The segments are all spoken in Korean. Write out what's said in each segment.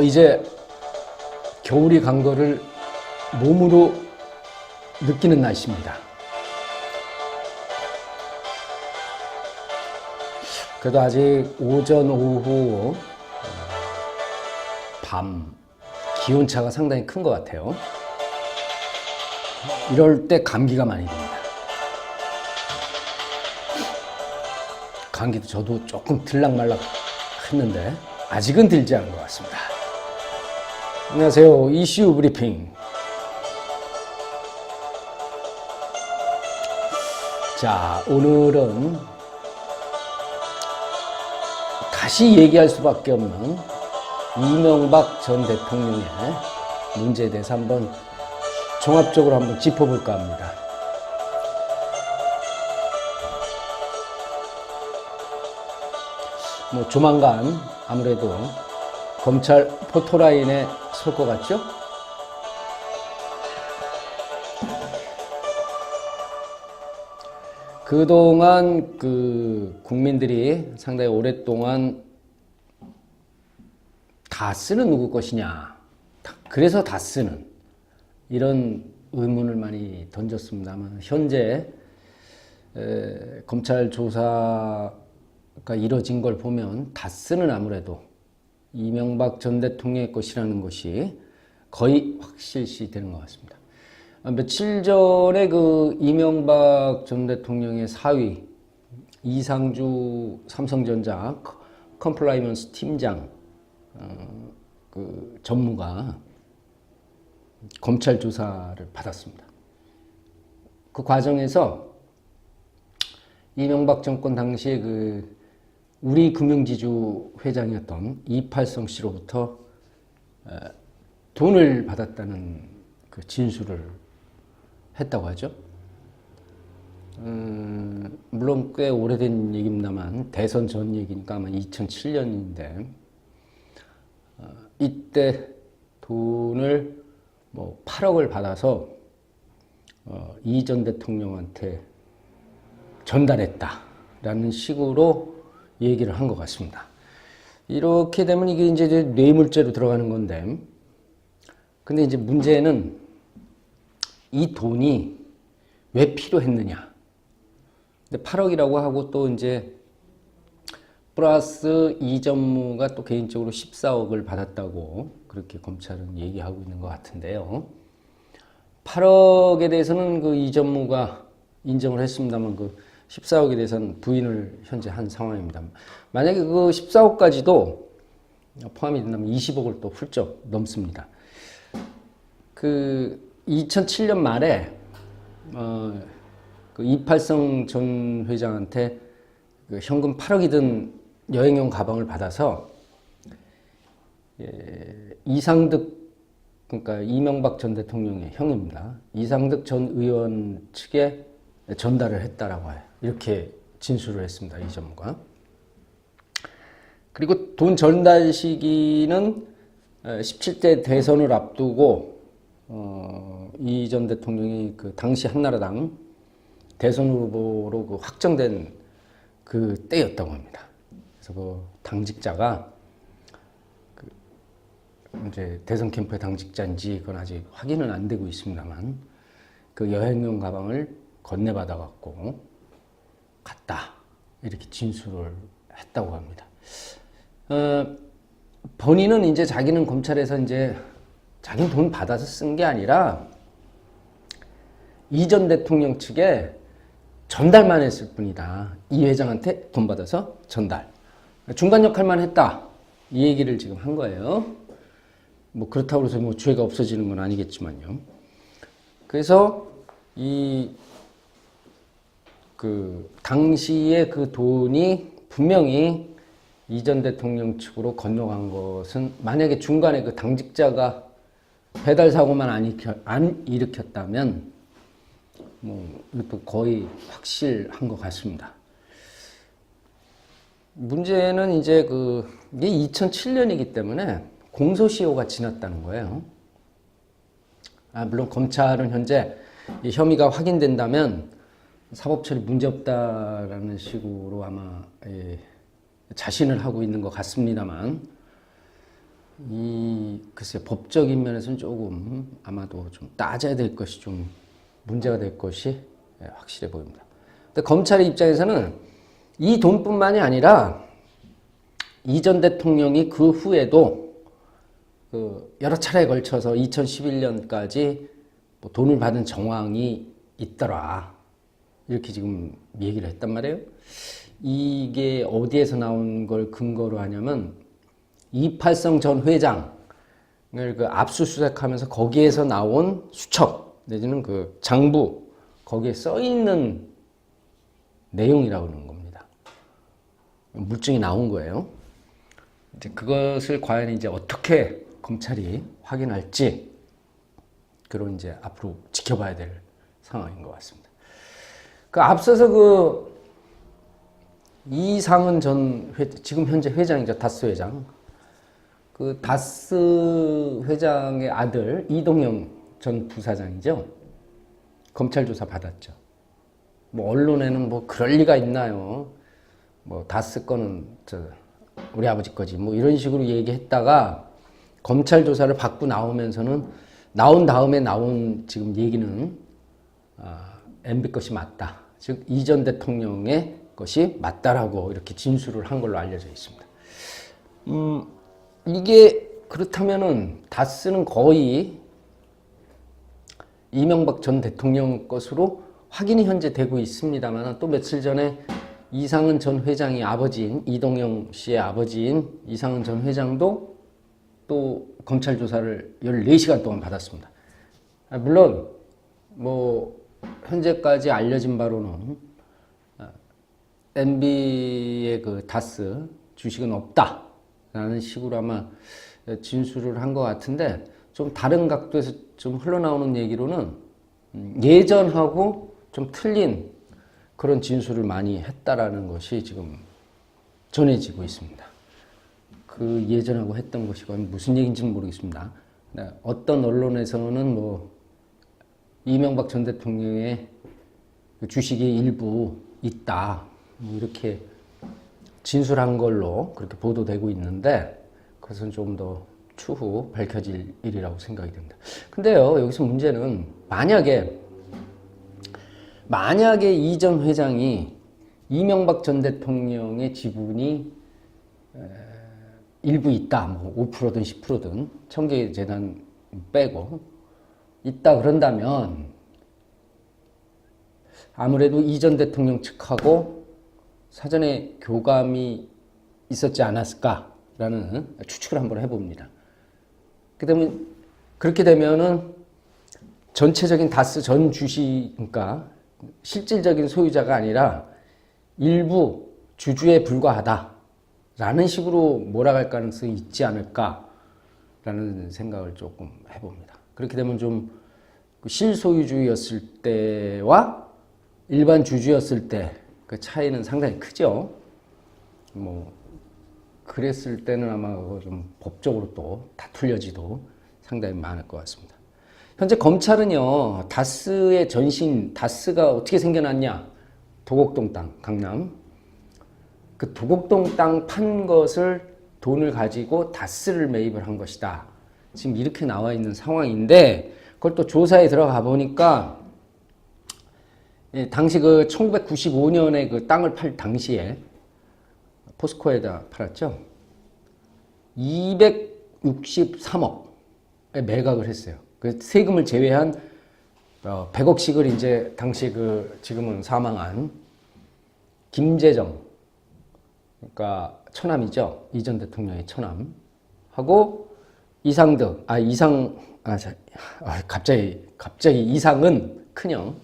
이제 겨울이 간 거를 몸으로 느끼는 날씨입니다. 그래도 아직 오전, 오후, 밤 기온차가 상당히 큰 것 같아요. 이럴 때 감기가 많이 듭니다. 감기도 저도 조금 들락말락 했는데 아직은 들지 않은 것 같습니다. 안녕하세요. 이슈 브리핑. 자, 오늘은 다시 얘기할 수밖에 없는 이명박 전 대통령의 문제에 대해서 한번 종합적으로 한번 짚어볼까 합니다. 조만간 아무래도 검찰 포토라인에 설 것 같죠? 그동안 국민들이 상당히 오랫동안 다 쓰는 누구 것이냐, 그래서 다 쓰는 이런 의문을 많이 던졌습니다만, 현재 검찰 조사가 이뤄진 걸 보면 다 쓰는 아무래도 이명박 전 대통령의 것이라는 것이 거의 확실시 되는 것 같습니다. 며칠 전에 이명박 전 대통령의 사위 이상주 삼성전자 컴플라이먼스 팀장 전무가 검찰 조사를 받았습니다. 그 과정에서 이명박 정권 당시에 우리금융지주 회장이었던 이팔성 씨로부터 돈을 받았다는 진술을 했다고 하죠. 물론 꽤 오래된 얘기입니다만 대선 전 얘기니까 아마 2007년인데 이때 돈을 8억을 받아서 이 전 대통령한테 전달했다라는 식으로 얘기를 한 것 같습니다. 이렇게 되면 이게 이제 뇌물죄로 들어가는 건데, 근데 이제 문제는 이 돈이 왜 필요했느냐. 근데 8억이라고 하고 또 이제 플러스 이 전무가 또 개인적으로 14억을 받았다고 그렇게 검찰은 얘기하고 있는 것 같은데요. 8억에 대해서는 이 전무가 인정을 했습니다만 14억에 대해서는 부인을 현재 한 상황입니다. 만약에 14억까지도 포함이 된다면 20억을 또 훌쩍 넘습니다. 2007년 말에 이팔성 전 회장한테 현금 8억이 든 여행용 가방을 받아서 이상득, 그러니까 이명박 전 대통령의 형입니다. 이상득 전 의원 측에 전달을 했다라고 해요. 이렇게 진술을 했습니다. 이 전무가. 그리고 돈 전달 시기는 17대 대선을 앞두고 이 전 대통령이 당시 한나라당 대선 후보로 확정된 때였다고 합니다. 그래서 당직자가 이제 대선 캠프의 당직자인지 그건 아직 확인은 안 되고 있습니다만 여행용 가방을 건네받아 갖고 갔다 이렇게 진술을 했다고 합니다. 본인은 이제 자기는 검찰에서 이제 자기는 돈 받아서 쓴 게 아니라 이 전 대통령 측에 전달만 했을 뿐이다. 이 회장한테 돈 받아서 전달. 중간 역할만 했다. 이 얘기를 지금 한 거예요. 그렇다고 해서 죄가 없어지는 건 아니겠지만요. 그래서 당시에 돈이 분명히 이 전 대통령 측으로 건너간 것은 만약에 중간에 당직자가 배달 사고만 안 일으켰다면 이것도 거의 확실한 것 같습니다. 문제는 이제 이게 2007년이기 때문에 공소시효가 지났다는 거예요. 물론 검찰은 현재 이 혐의가 확인된다면 사법처리 문제없다라는 식으로 아마 자신을 하고 있는 것 같습니다만 글쎄 법적인 면에서는 조금 아마도 좀 따져야 될 것이 좀 문제가 될 것이 확실해 보입니다. 근데 검찰의 입장에서는 이 돈뿐만이 아니라 이 전 대통령이 그 후에도 여러 차례에 걸쳐서 2011년까지 뭐 돈을 받은 정황이 있더라. 이렇게 지금 얘기를 했단 말이에요. 이게 어디에서 나온 걸 근거로 하냐면 이팔성 전 회장을 그 압수수색하면서 거기에서 나온 수첩 내지는 그 장부 거기에 써 있는 내용이라고 그러는 겁니다. 물증이 나온 거예요. 이제 그것을 과연 이제 어떻게 검찰이 확인할지 그런 이제 앞으로 지켜봐야 될 상황인 것 같습니다. 그 앞서서 이상은 전 지금 현재 회장이죠. 다스 회장. 그 다스 회장의 아들 이동영 전 부사장이죠. 검찰 조사 받았죠. 뭐 언론에는 뭐 그럴 리가 있나요? 뭐 다스 거는 우리 아버지 거지. 뭐 이런 식으로 얘기했다가 검찰 조사를 받고 나오면서는 나온 다음에 나온 지금 얘기는 MB 것이 맞다. 즉 이 전 대통령의 것이 맞다라고 이렇게 진술을 한 걸로 알려져 있습니다. 이게 그렇다면은 다스는 거의 이명박 전 대통령 것으로 확인이 현재 되고 있습니다만 또 며칠 전에 이상은 전 회장이 아버지인 이동영 씨의 아버지인 이상은 전 회장도 또 검찰 조사를 14시간 동안 받았습니다. 물론 뭐 현재까지 알려진 바로는 MB의 그 다스 주식은 없다라는 식으로 아마 진술을 한 것 같은데 좀 다른 각도에서 좀 흘러나오는 얘기로는 예전하고 좀 틀린 그런 진술을 많이 했다라는 것이 지금 전해지고 있습니다. 그 예전하고 했던 것이 무슨 얘기인지는 모르겠습니다. 어떤 언론에서는 뭐 이명박 전 대통령의 주식이 일부 있다 뭐 이렇게 진술한 걸로 그렇게 보도되고 있는데 그것은 좀 더 추후 밝혀질 일이라고 생각이 됩니다. 근데요 여기서 문제는 만약에 이 전 회장이 이명박 전 대통령의 지분이 일부 있다, 뭐 5%든 10%든 청계재단 빼고 있다 그런다면 아무래도 이 전 대통령 측하고 사전에 교감이 있었지 않았을까라는 추측을 한번 해봅니다. 그렇게 되면은 전체적인 다스 전 주식, 그러니까 실질적인 소유자가 아니라 일부 주주에 불과하다라는 식으로 몰아갈 가능성이 있지 않을까라는 생각을 조금 해봅니다. 그렇게 되면 좀 실소유주였을 때와 일반 주주였을 때 그 차이는 상당히 크죠. 뭐 그랬을 때는 아마 좀 법적으로 또 다툴 여지도 상당히 많을 것 같습니다. 현재 검찰은요, 다스의 전신, 다스가 어떻게 생겨났냐? 도곡동 땅, 강남. 그 도곡동 땅 판 것을 돈을 가지고 다스를 매입을 한 것이다. 지금 이렇게 나와 있는 상황인데, 그걸 또 조사에 들어가 보니까, 당시 그 1995년에 그 땅을 팔 당시에, 포스코에다 팔았죠? 263억에 매각을 했어요. 그 세금을 제외한 100억씩을 이제 당시 지금은 사망한 김재정, 그러니까 처남이죠. 이 전 대통령의 처남하고 갑자기 이상은 큰형,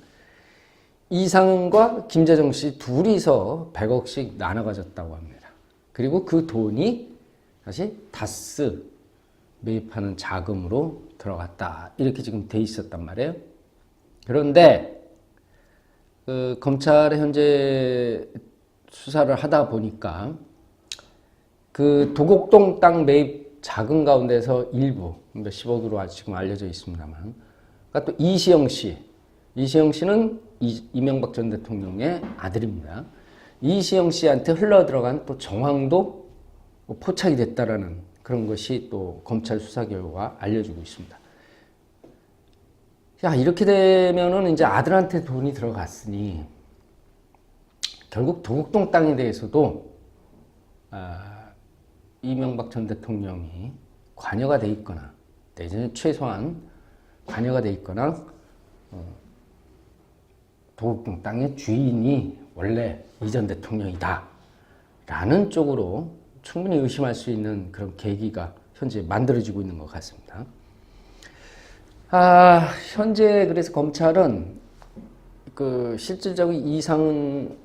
이상은과 김재정 씨 둘이서 100억씩 나눠 가졌다고 합니다. 그리고 그 돈이 다시 다스 매입하는 자금으로 들어갔다. 이렇게 지금 돼 있었단 말이에요. 그런데 검찰의 현재 수사를 하다 보니까 그 도곡동 땅 매입 자금 가운데서 일부 몇십억으로 지금 알려져 있습니다만, 그러니까 또 이시영 씨는 이명박 전 대통령의 아들입니다. 이시영 씨한테 흘러 들어간 또 정황도 포착이 됐다라는 그런 것이 또 검찰 수사 결과 알려주고 있습니다. 야, 이렇게 되면은 이제 아들한테 돈이 들어갔으니 결국 도곡동 땅에 대해서도 이명박 전 대통령이 관여가 돼 있거나 내지는 최소한 관여가 돼 있거나 도곡동 땅의 주인이 원래 이 전 대통령이다 라는 쪽으로 충분히 의심할 수 있는 그런 계기가 현재 만들어지고 있는 것 같습니다. 현재 그래서 검찰은 그 실질적인 이상은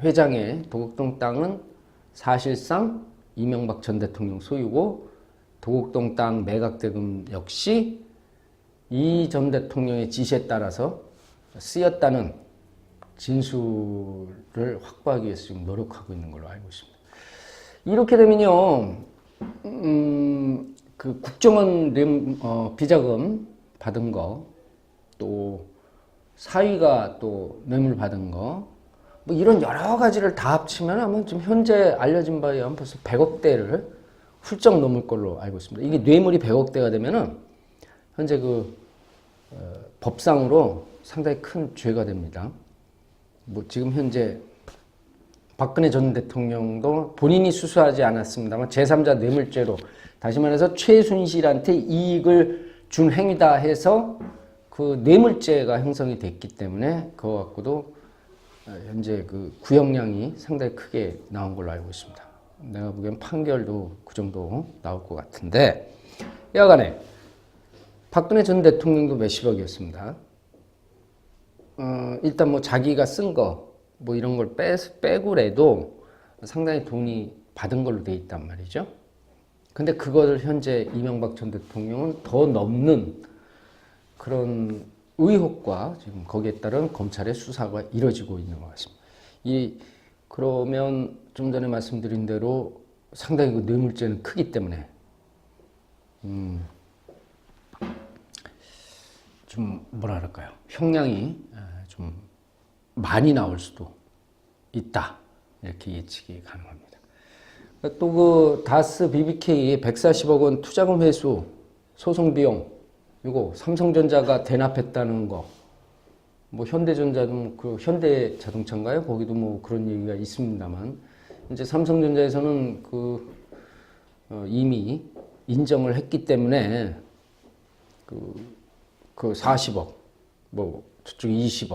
회장의 도곡동 땅은 사실상 이명박 전 대통령 소유고 도곡동 땅 매각대금 역시 이 전 대통령의 지시에 따라서 쓰였다는 진술을 확보하기 위해서 지금 노력하고 있는 걸로 알고 있습니다. 이렇게 되면요, 그 국정원 비자금 받은 거, 또 사위가 또 뇌물 받은 거, 뭐 이런 여러 가지를 다 합치면 아마 지금 현재 알려진 바에 의하면 벌써 100억대를 훌쩍 넘을 걸로 알고 있습니다. 이게 뇌물이 100억대가 되면은 현재 법상으로 상당히 큰 죄가 됩니다. 뭐 지금 현재 박근혜 전 대통령도 본인이 수수하지 않았습니다만 제3자 뇌물죄로, 다시 말해서 최순실한테 이익을 준 행위다 해서 그 뇌물죄가 형성이 됐기 때문에 그거 갖고도 현재 그 구형량이 상당히 크게 나온 걸로 알고 있습니다. 내가 보기엔 판결도 그 정도 나올 것 같은데, 여하간에 박근혜 전 대통령도 몇십억이었습니다. 일단 뭐 자기가 쓴 거 뭐 이런 걸 빼고라도 상당히 돈이 받은 걸로 돼 있단 말이죠. 근데 그거를 현재 이명박 전 대통령은 더 넘는 그런 의혹과 지금 거기에 따른 검찰의 수사가 이뤄지고 있는 것 같습니다. 그러면 좀 전에 말씀드린 대로 상당히 그 뇌물죄는 크기 때문에 좀 뭐라 그럴까요? 형량이 좀 많이 나올 수도 있다, 이렇게 예측이 가능합니다. 또 그 다스 BBK 140억 원 투자금 회수 소송 비용, 이거 삼성전자가 대납했다는 거, 뭐 현대전자도 그 현대자동차인가요? 거기도 뭐 그런 얘기가 있습니다만, 이제 삼성전자에서는 이미 인정을 했기 때문에 그 40억, 뭐 저쪽 20억,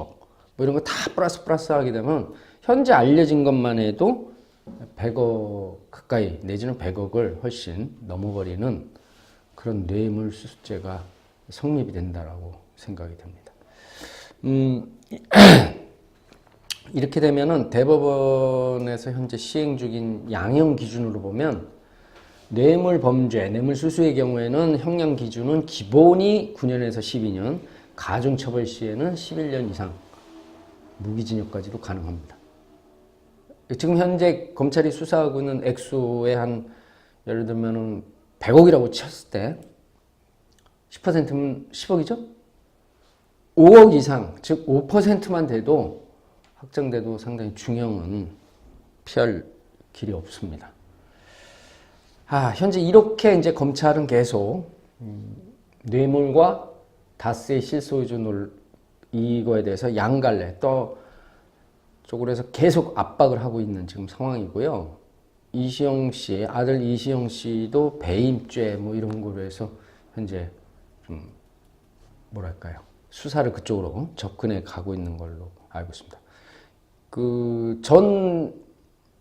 뭐 이런 거 다 플러스 하게 되면 현재 알려진 것만 해도 100억 가까이 내지는 100억을 훨씬 넘어버리는 그런 뇌물수수죄가 성립이 된다라고 생각이 됩니다. 이렇게 되면은 대법원에서 현재 시행 중인 양형 기준으로 보면 뇌물 범죄, 뇌물 수수의 경우에는 형량 기준은 기본이 9년에서 12년, 가중처벌 시에는 11년 이상 무기징역까지도 가능합니다. 지금 현재 검찰이 수사하고 있는 액수의 예를 들면은 100억이라고 쳤을 때 10%면 10억이죠? 5억 이상, 즉 5%만 돼도 확정돼도 상당히 중형은 피할 길이 없습니다. 현재 이렇게 이제 검찰은 계속 뇌물과 다스의 실소유주 이거에 대해서 양갈래 또 쪽으로 해서 계속 압박을 하고 있는 지금 상황이고요. 이시영 씨, 아들 이시영 씨도 배임죄 뭐 이런 거로 해서 현재 좀 뭐랄까요, 수사를 그쪽으로 접근해 가고 있는 걸로 알고 있습니다.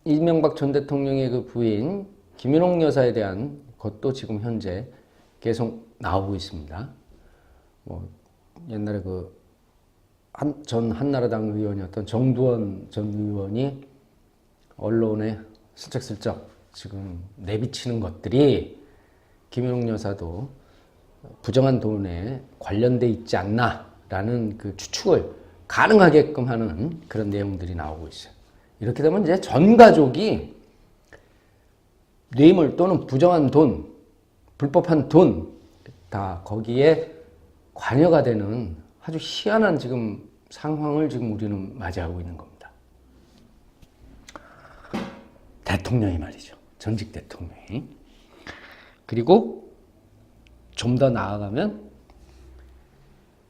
이명박 전 대통령의 그 부인 김윤옥 여사에 대한 것도 지금 현재 계속 나오고 있습니다. 뭐 옛날에 전 한나라당 의원이었던 정두원 전 의원이 언론에 슬쩍슬쩍 지금 내비치는 것들이 김윤옥 여사도 부정한 돈에 관련돼 있지 않나라는 그 추측을 가능하게끔 하는 그런 내용들이 나오고 있어요. 이렇게 되면 이제 전 가족이 뇌물 또는 부정한 돈, 불법한 돈, 다 거기에 관여가 되는 아주 희한한 지금 상황을 지금 우리는 맞이하고 있는 겁니다. 대통령이 말이죠. 전직 대통령이. 그리고 좀 더 나아가면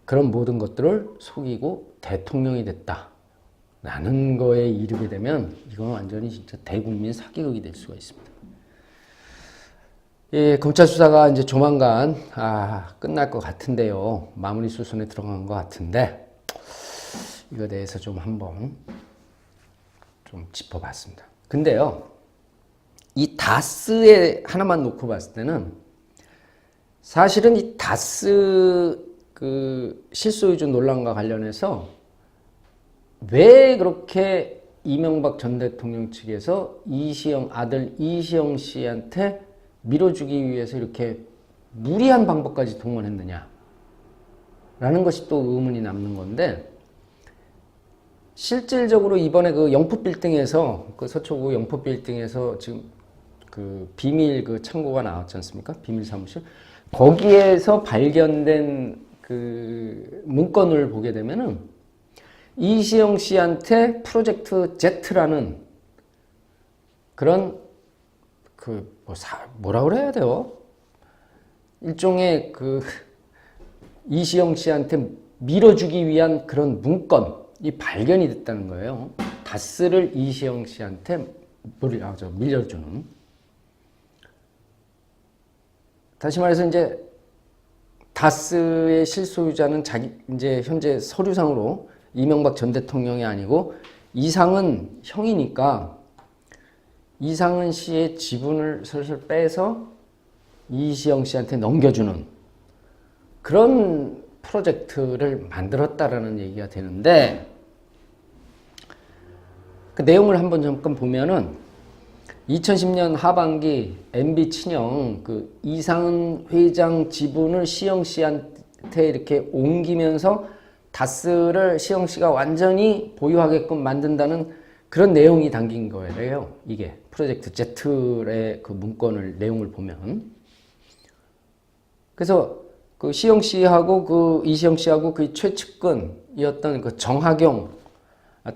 그런 모든 것들을 속이고 대통령이 됐다 라는 거에 이르게 되면 이건 완전히 진짜 대국민 사기극이 될 수가 있습니다. 예, 검찰 수사가 이제 조만간 끝날 것 같은데요. 마무리 수순에 들어간 것 같은데 이거에 대해서 좀 한번 좀 짚어봤습니다. 근데요, 이 다스에 하나만 놓고 봤을 때는 사실은 이 다스 그 실소유주 논란과 관련해서 왜 그렇게 이명박 전 대통령 측에서 아들 이시영 씨한테 밀어주기 위해서 이렇게 무리한 방법까지 동원했느냐 라는 것이 또 의문이 남는 건데, 실질적으로 이번에 그 영포빌딩에서 그 서초구 영포빌딩에서 지금 그 비밀 그 창고가 나왔지 않습니까? 비밀 사무실. 거기에서 발견된 그 문건을 보게 되면은 이시영 씨한테 프로젝트 Z라는 그런 뭐라 그래야 돼요? 일종의 그 이시영 씨한테 밀어주기 위한 그런 문건이 발견이 됐다는 거예요. 다스를 이시영 씨한테 밀려주는. 다시 말해서 이제 다스의 실소유자는 이제 현재 서류상으로 이명박 전 대통령이 아니고 이상은 형이니까 이상은 씨의 지분을 슬슬 빼서 이시영 씨한테 넘겨주는 그런 프로젝트를 만들었다라는 얘기가 되는데, 그 내용을 한번 잠깐 보면은 2010년 하반기 MB 친형 그 이상은 회장 지분을 시영 씨한테 이렇게 옮기면서 다스를 시영 씨가 완전히 보유하게끔 만든다는 그런 내용이 담긴 거예요. 이게 프로젝트 Z의 그 문건을 내용을 보면. 그래서 그 시영 씨하고 그 이시영 씨하고 그 최측근이었던 그 정하경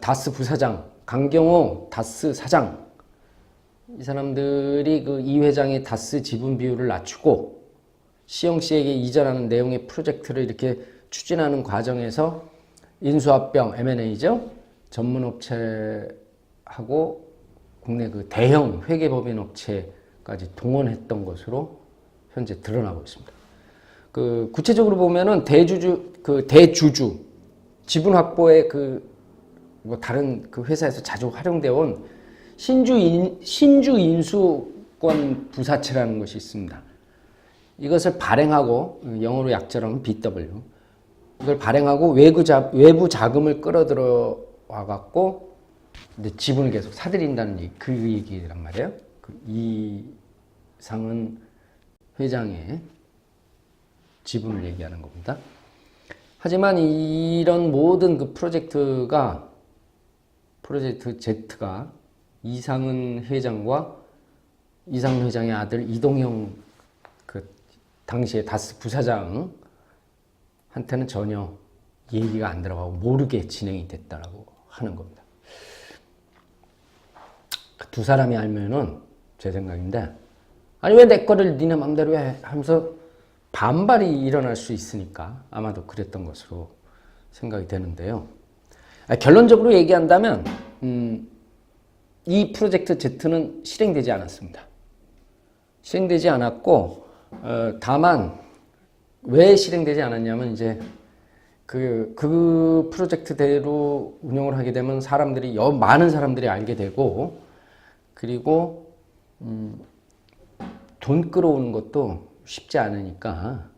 다스 부사장, 강경호 다스 사장, 이 사람들이 그 이 회장의 다스 지분 비율을 낮추고 시영 씨에게 이전하는 내용의 프로젝트를 이렇게 추진하는 과정에서 인수합병 M&A죠. 전문업체하고 국내 그 대형 회계법인 업체까지 동원했던 것으로 현재 드러나고 있습니다. 그 구체적으로 보면은 대주주 지분 확보에 뭐 다른 그 회사에서 자주 활용되어 온 신주 인수권 부사체라는 것이 있습니다. 이것을 발행하고 영어로 약자로는 BW, 이걸 발행하고 외부 자금을 끌어들여 와갖고 지분을 계속 사들인다는 그 얘기란 말이에요. 그 이상은 회장의 지분을 얘기하는 겁니다. 하지만 이런 모든 그 프로젝트 Z가 이상은 회장과 이상은 회장의 아들 이동형 그 당시에 다스 부사장한테는 전혀 얘기가 안 들어가고 모르게 진행이 됐다라고 하는 겁니다. 두 사람이 알면은 제 생각인데, 아니 왜 내 거를 니네 맘대로 해 하면서 반발이 일어날 수 있으니까 아마도 그랬던 것으로 생각이 되는데요. 결론적으로 얘기한다면 이 프로젝트 Z는 실행되지 않았습니다. 실행되지 않았고, 다만 왜 실행되지 않았냐면 이제 그 프로젝트대로 운영을 하게 되면 많은 사람들이 알게 되고, 그리고 돈 끌어오는 것도 쉽지 않으니까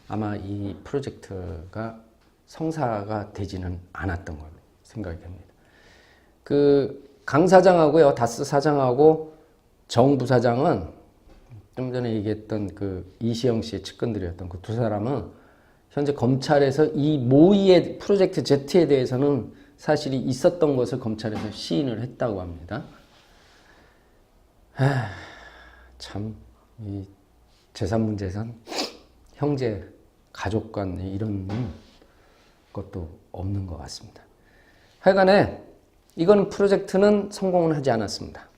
아마 이 프로젝트가 성사가 되지는 않았던 걸로 생각이 됩니다. 강 사장하고요, 다스 사장하고 정 부사장은 좀 전에 얘기했던 그 이시영 씨의 측근들이었던 그 두 사람은 현재 검찰에서 이 모의의 프로젝트 Z에 대해서는 사실이 있었던 것을 검찰에서 시인을 했다고 합니다. 참, 이 재산 문제에선 형제, 가족 간에 이런 것도 없는 것 같습니다. 하여간에 이건 프로젝트는 성공을 하지 않았습니다.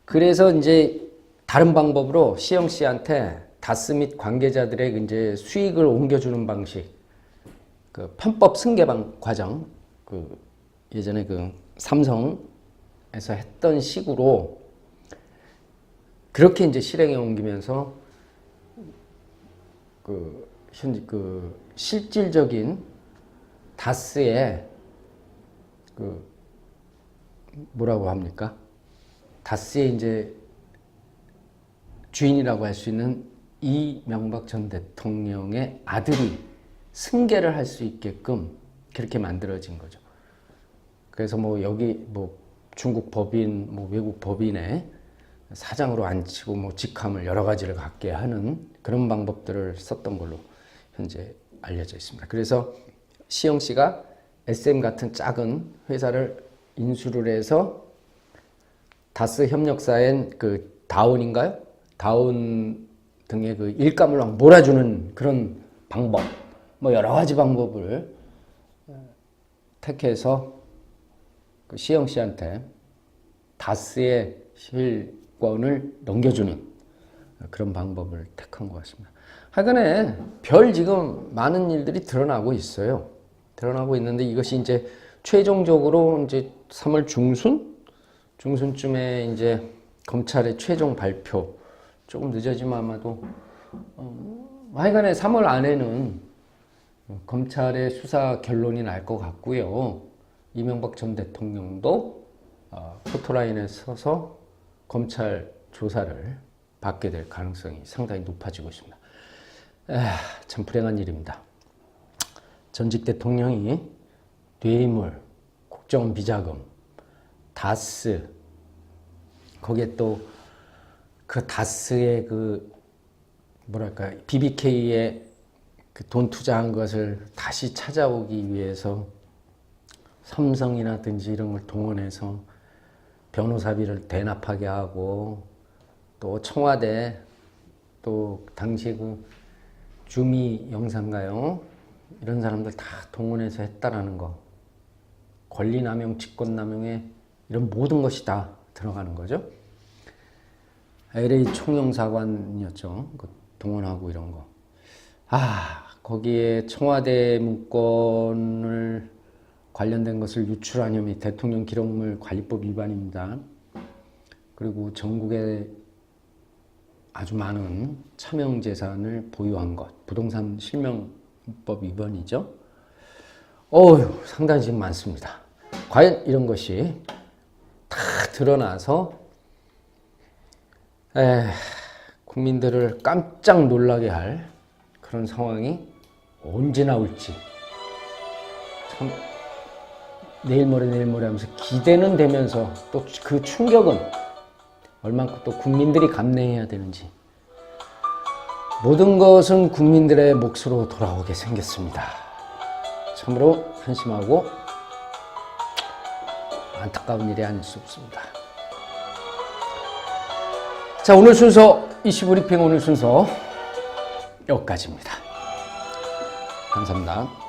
그래서 이제 다른 방법으로 시영 씨한테 다스 및 관계자들의 이제 수익을 옮겨주는 방식, 그 편법 승계 과정, 그 예전에 그 삼성에서 했던 식으로 그렇게 이제 실행에 옮기면서 그 현재 그 실질적인 다스의 그 뭐라고 합니까? 다스의 이제 주인이라고 할 수 있는 이명박 전 대통령의 아들이 승계를 할 수 있게끔 그렇게 만들어진 거죠. 그래서 뭐 여기 뭐 중국 법인, 뭐 외국 법인에 사장으로 앉히고 뭐 직함을 여러 가지를 갖게 하는 그런 방법들을 썼던 걸로 현재 알려져 있습니다. 그래서 시영 씨가 SM 같은 작은 회사를 인수를 해서 다스 협력사인 그 다운인가요? 다운 등의 그 일감을 막 몰아주는 그런 방법, 뭐 여러 가지 방법을 택해서 그 시영 씨한테 다스의 실권을 넘겨주는 그런 방법을 택한 것 같습니다. 하여간에 별 지금 많은 일들이 드러나고 있어요. 드러나고 있는데 이것이 이제 최종적으로 이제 3월 중순쯤에 이제 검찰의 최종 발표, 조금 늦어지면 아마도 하여간에 3월 안에는 검찰의 수사 결론이 날 것 같고요. 이명박 전 대통령도 포토라인에 서서 검찰 조사를 받게 될 가능성이 상당히 높아지고 있습니다. 참 불행한 일입니다. 전직 대통령이 뇌물, 국정원 비자금, 다스, 거기에 또 그 다스의 그 뭐랄까 BBK에 그 돈 투자한 것을 다시 찾아오기 위해서 삼성이라든지 이런 걸 동원해서 변호사비를 대납하게 하고 또 청와대 또 당시 그 주미 영상가요 이런 사람들 다 동원해서 했다라는 거, 권리남용, 직권남용에 이런 모든 것이 다 들어가는 거죠. LA 총영사관이었죠. 그 동원하고 이런 거. 거기에 청와대 문건을 관련된 것을 유출한 혐의, 대통령 기록물 관리법 위반입니다. 그리고 전국에 아주 많은 차명 재산을 보유한 것, 부동산 실명법 위반이죠. 상당히 지금 많습니다. 과연 이런 것이 다 드러나서 국민들을 깜짝 놀라게 할 그런 상황이 언제 나올지 참 내일 모레 하면서 기대는 되면서 또 그 충격은 얼만큼 또 국민들이 감내해야 되는지, 모든 것은 국민들의 몫으로 돌아오게 생겼습니다. 참으로 한심하고 안타까운 일이 아닐 수 없습니다. 자, 오늘 순서 이슈 브리핑 오늘 순서 여기까지입니다. 감사합니다.